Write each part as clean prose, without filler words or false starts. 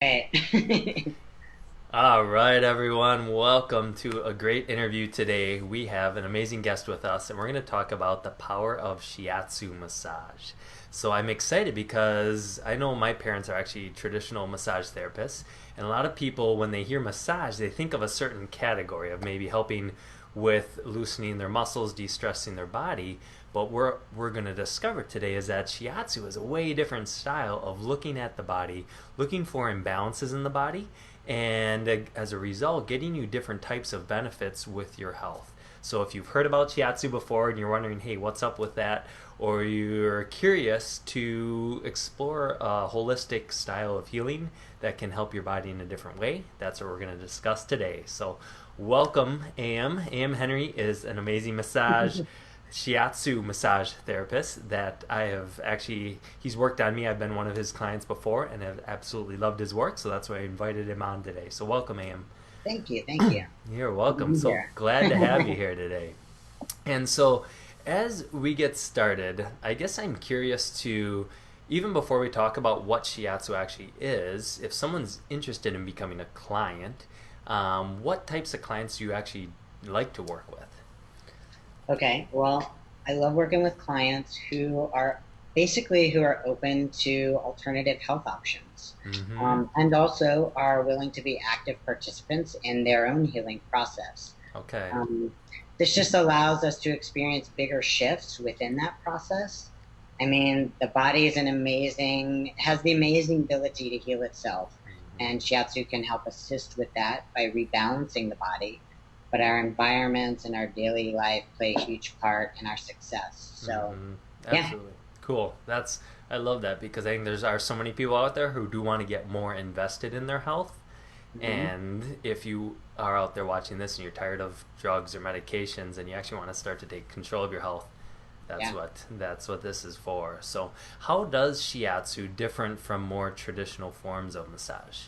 Right. All right, everyone. Welcome to a great interview today. We have an amazing guest with us, and we're going to talk about the power of Shiatsu massage. So I'm excited because I know my parents are actually traditional massage therapists, and a lot of people, when they hear massage, they think of a certain category of maybe helping with loosening their muscles, de-stressing their body. But we're going to discover today is that Shiatsu is a way different style of looking at the body, looking for imbalances in the body, and as a result, getting you different types of benefits with your health. So if you've heard about Shiatsu before and you're wondering, hey, what's up with that? Or you're curious to explore a holistic style of healing that can help your body in a different way, that's what we're going to discuss today. So welcome, Aaem. Aaem Henry is an amazing Shiatsu massage therapist that I have actually, he's worked on me. I've been one of his clients before and have absolutely loved his work. So that's why I invited him on today. So welcome, Am. Thank you. Thank you. You're Good to welcome. be So here. glad to have you here today. And so as we get started, I guess I'm curious to, even before we talk about what Shiatsu actually is, if someone's interested in becoming a client, what types of clients do you actually like to work with? Okay. Well, I love working with clients who are open to alternative health options, Mm-hmm. and also are willing to be active participants in their own healing process. Okay. Um, this just allows us to experience bigger shifts within that process. I mean, the body is has the amazing ability to heal itself, and shiatsu can help assist with that by rebalancing the body. But our environments and our daily life play a huge part in our success. So, Mm-hmm. yeah. Absolutely. Cool. I love that because I think there's are so many people out there who do want to get more invested in their health. Mhm. And if you are out there watching this and you're tired of drugs or medications and you actually want to start to take control of your health, Yeah. that's what this is for. So, how does shiatsu different from more traditional forms of massage?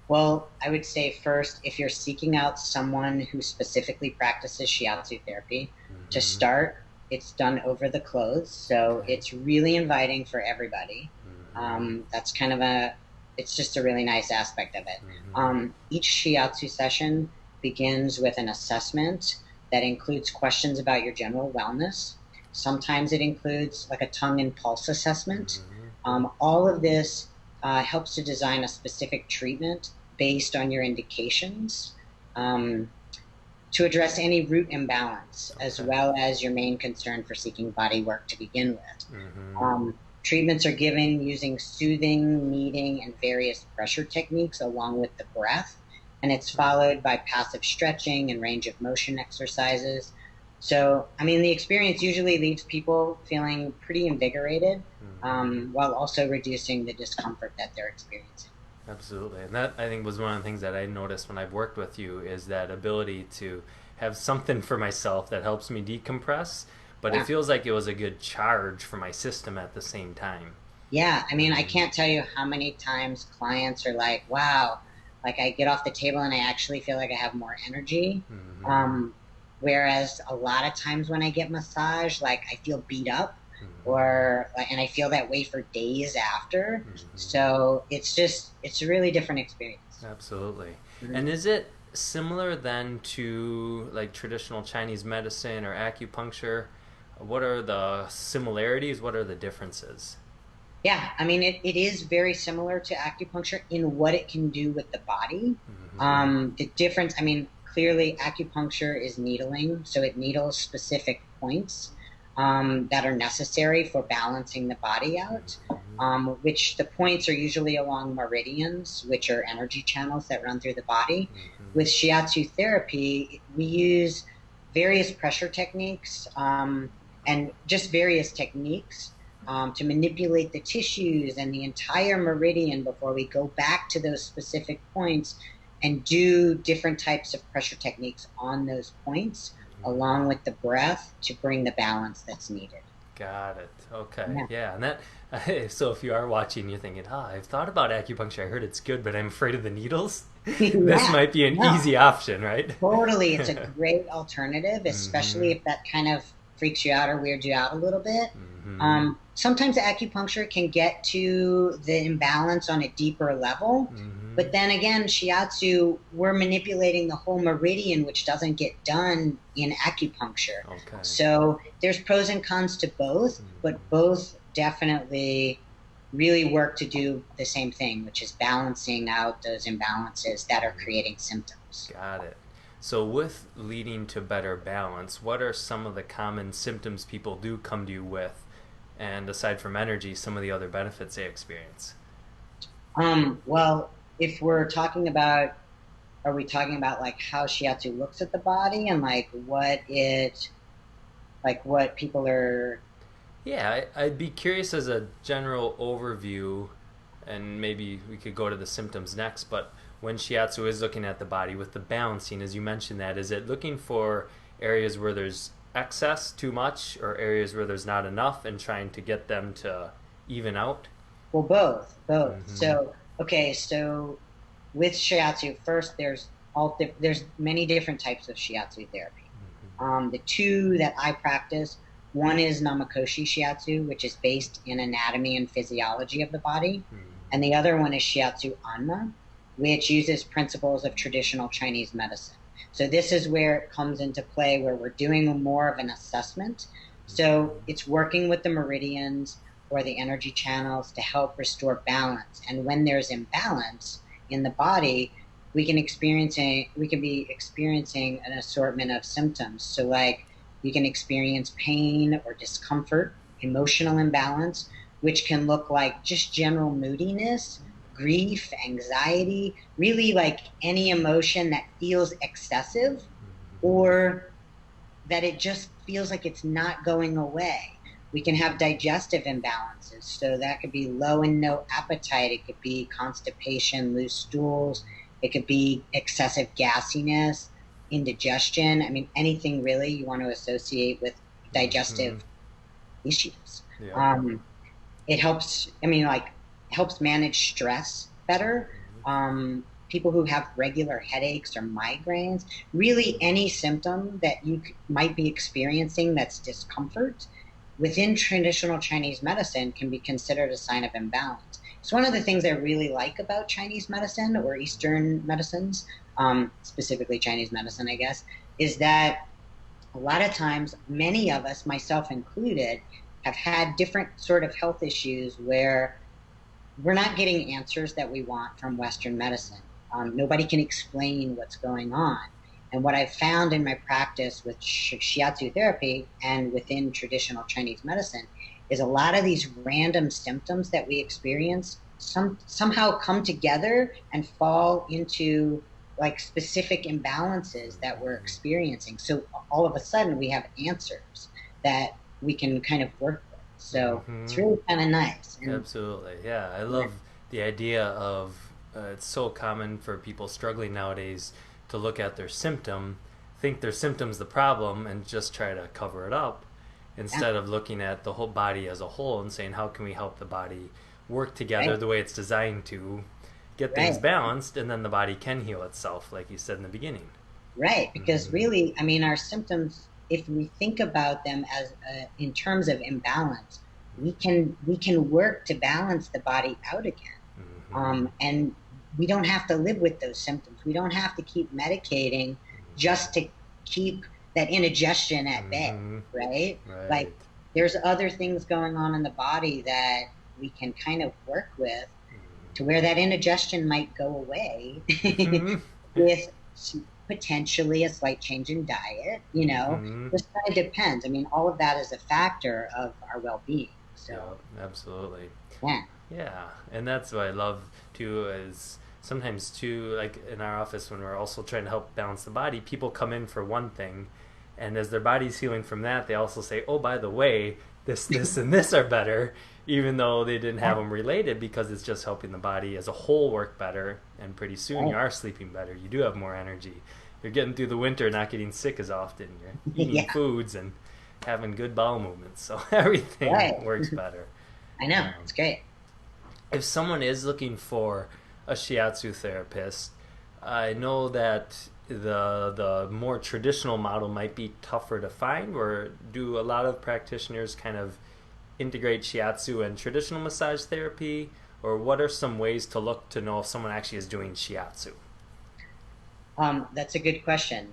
Well, I would say first, if you're seeking out someone who specifically practices shiatsu therapy, to Mm-hmm. start, it's done over the clothes. So Okay. it's really inviting for everybody. Mm-hmm. That's kind of it's just a really nice aspect of it. Mm-hmm. Each shiatsu session begins with an assessment that includes questions about your general wellness. Sometimes it includes like a tongue and pulse assessment. Mm-hmm. All of this helps to design a specific treatment based on your indications, um, to address any root imbalance, as Okay. well as your main concern for seeking body work to begin with. Mm-hmm. Treatments are given using soothing, kneading, and various pressure techniques along with the breath, and it's followed by passive stretching and range of motion exercises. So, I mean, the experience usually leaves people feeling pretty invigorated, Mm-hmm. while also reducing the discomfort that they're experiencing. Absolutely. And that I think was one of the things that I noticed when I've worked with you is that ability to have something for myself that helps me decompress, but it Yeah. feels like it was a good charge for my system at the same time. Yeah, I mean, I Mm-hmm. can't tell you how many times clients are like, wow, like I get off the table and I actually feel like I have more energy. Mm-hmm. Um, Whereas a lot of times when I get massage, like I feel beat up Mm-hmm. and I feel that way for days after. Mm-hmm. So it's a really different experience. Absolutely. Mhm. And is it similar then to like traditional Chinese medicine or acupuncture? What are the similarities? What are the differences? Yeah, I mean, it is very similar to acupuncture in what it can do with the body. Mm-hmm. The difference, I mean, clearly acupuncture is needling, so it needles specific points that are necessary for balancing the body out, Mm-hmm. which the points are usually along meridians, which are energy channels that run through the body. With Mm-hmm. shiatsu therapy, we use various pressure techniques, and just various techniques to manipulate the tissues and the entire meridian before we go back to those specific points and do different types of pressure techniques on those points, along with the breath to bring the balance that's needed. Got it. Okay. Yeah. Yeah. And that, so if you are watching, you're thinking, I've thought about acupuncture. I heard it's good, but I'm afraid of the needles. This Yeah. might be an No, easy option, right? totally. It's a great alternative, Mm-hmm. especially if that kind of freaks you out or weirds you out a little bit. Mm-hmm. sometimes acupuncture can get to the imbalance on a deeper level. Mm-hmm. But then again, shiatsu, we're manipulating the whole meridian, which doesn't get done in acupuncture. Okay. So there's pros and cons to both, but Mm-hmm. both definitely really work to do the same thing, which is balancing out those imbalances that are Mm-hmm. creating symptoms. Got it. So, with leading to better balance, what are some of the common symptoms people do come to you with? And aside from energy, some of the other benefits they experience? Well, if we're talking about, are we talking about like how shiatsu looks at the body and like what people are, Yeah, I'd be curious as a general overview, and maybe we could go to the symptoms next. But when shiatsu is looking at the body with the balancing, as you mentioned, that is it looking for areas where there's excess, too much, or areas where there's not enough, and trying to get them to even out? well, both. Mm-hmm. So, okay, so with shiatsu, first there's many different types of shiatsu therapy. The two that I practice, one is Namakoshi shiatsu, which is based in anatomy and physiology of the body, and the other one is shiatsu anma, which uses principles of traditional Chinese medicine. So this is where it comes into play, where we're doing more of an assessment. So it's working with the meridians or the energy channels to help restore balance. And when there's imbalance in the body, we can be experiencing an assortment of symptoms. So like you can experience pain or discomfort, emotional imbalance, which can look like just general moodiness, grief, anxiety, really like any emotion that feels excessive or that it just feels like it's not going away. We can have digestive imbalances. So that could be low and no appetite. It could be constipation, loose stools. It could be excessive gassiness, indigestion. I mean, anything really you want to associate with Mm-hmm. digestive issues. Yep. Um, it helps, I mean, like, helps manage stress better. People who have regular headaches or migraines, really any symptom that might be experiencing that's discomfort within traditional Chinese medicine can be considered a sign of imbalance. It's one of the things I really like about Chinese medicine or Eastern medicines, specifically Chinese medicine, I guess, is that a lot of times, many of us, myself included, have had different sort of health issues where we're not getting answers that we want from Western medicine. Nobody can explain what's going on. And what I've found in my practice with shiatsu therapy and within traditional Chinese medicine is a lot of these random symptoms that we experience somehow come together and fall into like specific imbalances that we're experiencing. So all of a sudden we have answers that we can kind of work with. So it's Mm-hmm. really kind of nice. And Absolutely. Yeah, I yeah, love the idea of it's so common for people struggling nowadays to look at their symptom, think their symptom's the problem, and just try to cover it up yeah, instead of looking at the whole body as a whole and saying, how can we help the body work together right, the way it's designed to get things right. balanced, and then the body can heal itself, like you said in the beginning. Right, because Mm-hmm. really, I mean, our symptoms, if we think about them as in terms of imbalance, we can work to balance the body out again, Mm-hmm. and we don't have to live with those symptoms. We don't have to keep medicating just to keep that indigestion at bay, Mm-hmm. right? Right. Like, there's other things going on in the body that we can kind of work with to where that indigestion might go away Mm-hmm. with potentially a slight change in diet, Mm-hmm. this kind of depends. I mean, all of that is a factor of our well-being. Yeah, So, absolutely. yeah, Yeah, and that's what I love too. Is sometimes too, like in our office when we're also trying to help balance the body, people come in for one thing, and as their body's healing from that, they also say, "Oh, by the way, this, and this are better," even though they didn't have yeah, them related because it's just helping the body as a whole work better. And pretty soon you right. are sleeping better. You do have more energy. You're getting through the winter, not getting sick as often. You're eating Yeah, foods and having good bowel movements, so everything right. works better. I know. Um, It's great. if someone is looking for a shiatsu therapist, I know that the more traditional model might be tougher to find. Or do a lot of practitioners kind of integrate shiatsu and traditional massage therapy, or what are some ways to look to know if someone actually is doing shiatsu? That's a good question.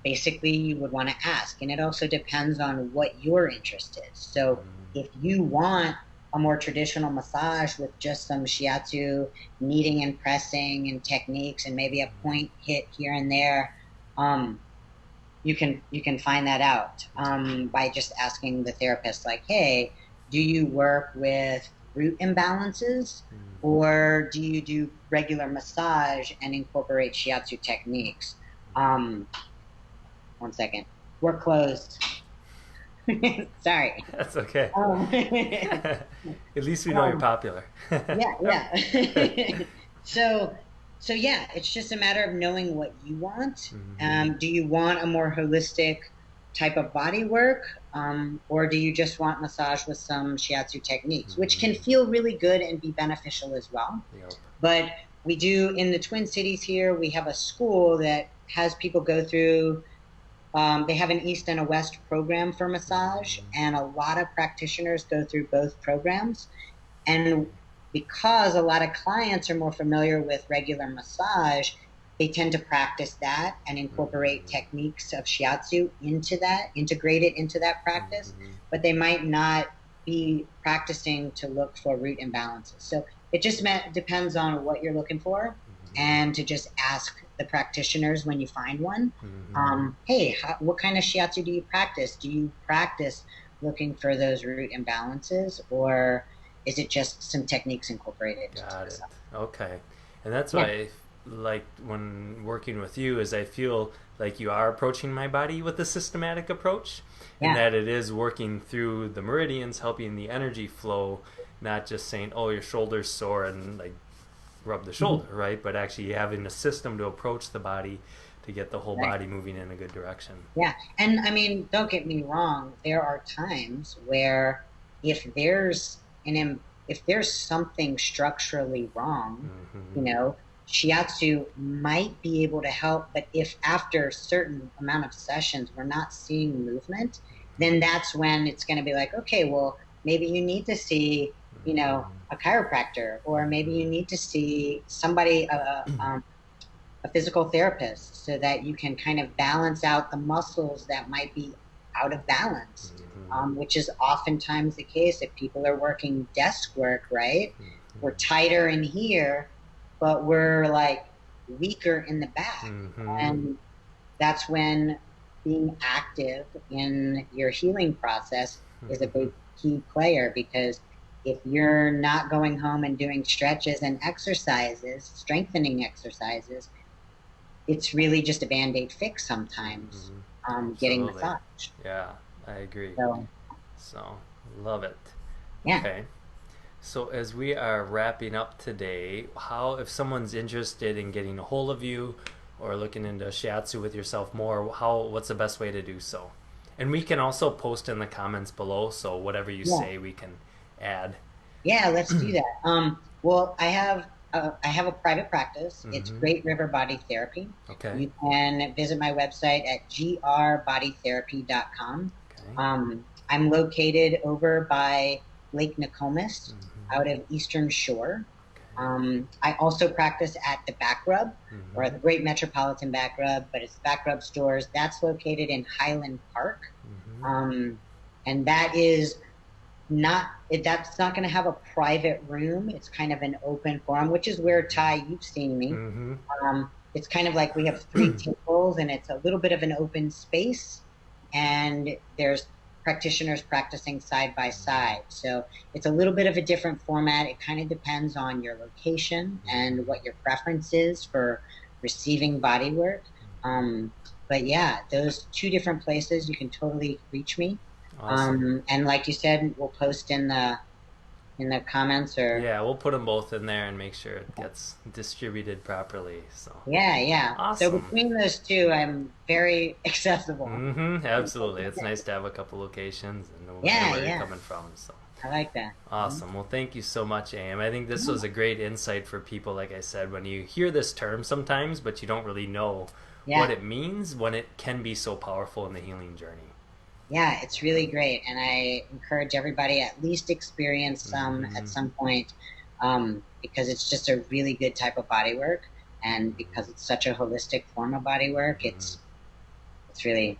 Basically, you would want to ask, and it also depends on what your interest is. So, if you want a more traditional massage with just some shiatsu kneading and pressing and techniques, and maybe a point hit here and there, um, you can find that out by just asking the therapist, like, "Hey, do you work with root imbalances, or do you do regular massage and incorporate shiatsu techniques?" Um, one second, we're closed. Sorry. That's okay. Um, At least we know you're um, popular. yeah, yeah. So, so yeah, it's just a matter of knowing what you want. Do you want a more holistic type of body work, or do you just want massage with some shiatsu techniques, which can feel really good and be beneficial as well? Yep. But we do in the Twin Cities here, we have a school that has people go through. They have an East and a West program for massage, and a lot of practitioners go through both programs. And because a lot of clients are more familiar with regular massage, they tend to practice that and incorporate techniques of shiatsu into that, integrate it into that practice, but they might not be practicing to look for root imbalances. So it just depends on what you're looking for, and to just ask the practitioners when you find one, hey, what kind of shiatsu do you practice? Do you practice looking for those root imbalances, or is it just some techniques incorporated into Got it. this? Okay. And that's why Yeah, I like when working with you is I feel like you are approaching my body with a systematic approach, and yeah, that it is working through the meridians, helping the energy flow, not just saying, "Oh, your shoulder's sore," and like rub the mhm, shoulder, right? But actually having a system to approach the body to get the whole right. body moving in a good direction. Yeah. And I mean, don't get me wrong, there are times where if if there's something structurally wrong, you know, shiatsu might be able to help, but if after a certain amount of sessions we're not seeing movement, then that's when it's going to be like, okay, well, maybe you need to see, a chiropractor, or maybe you need to see somebody, a physical therapist, so that you can kind of balance out the muscles that might be out of balance, which is oftentimes the case if people are working desk work, right? We're tighter in here, but we're like weaker in the back. And that's when being active in your healing process is a big key player, because if you're not going home and doing stretches and exercises, strengthening exercises, it's really just a band-aid fix sometimes, getting Absolutely. massage. Yeah, I agree. So So, love it. yeah. Okay. So, as we are wrapping up today, how, if someone's interested in getting a hold of you or looking into shiatsu with yourself more, what's the best way to do so? And we can also post in the comments below, so whatever you Yeah. say, we can add. Yeah, let's do that. Well, I have a private practice. It's Great River Body Therapy. Okay. You can visit my website at grbodytherapy.com. Okay. I'm located over by Lake Nokomis, out of Eastern Shore. Okay. I also practice at the Back Rub, or the Great Metropolitan Back Rub, but it's Back Rub Stores. That's located in Highland Park. And that is that's not going to have a private room. It's kind of an open forum, which is where, Ty, you've seen me. It's kind of like we have three tables, and it's a little bit of an open space, and there's practitioners practicing side by side. So it's a little bit of a different format. It kind of depends on your location and what your preference is for receiving body work. But yeah, those two different places, you can totally reach me. Awesome. And like you said, we'll post in the comments, or Yeah, we'll put them both in there and make sure it gets distributed properly. So, yeah, yeah. So awesome. between those two, I'm very accessible. Absolutely. It's nice to have a couple locations and know Yeah, where you're yeah. coming from. So, I like that. awesome. Well, thank you so much, Aaem. I think this was a great insight for people, like I said, when you hear this term sometimes, but you don't really know what Yeah. it means when it can be so powerful in the healing journey. Yeah, it's really great, and I encourage everybody at least experience some at Mm-hmm. some point, because it's just a really good type of body work, and because it's such a holistic form of body work, Mm-hmm. it's really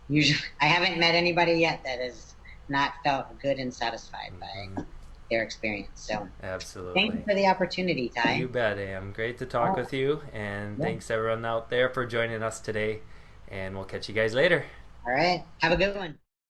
usually I haven't met anybody yet that has not felt good and satisfied Mm-hmm. by their experience. So thank you Absolutely. for the opportunity, You Ty. bet, Am. Great to talk Oh, with you, and yeah. thanks everyone out there for joining us today. And we'll catch you guys later. All right. Have a good one.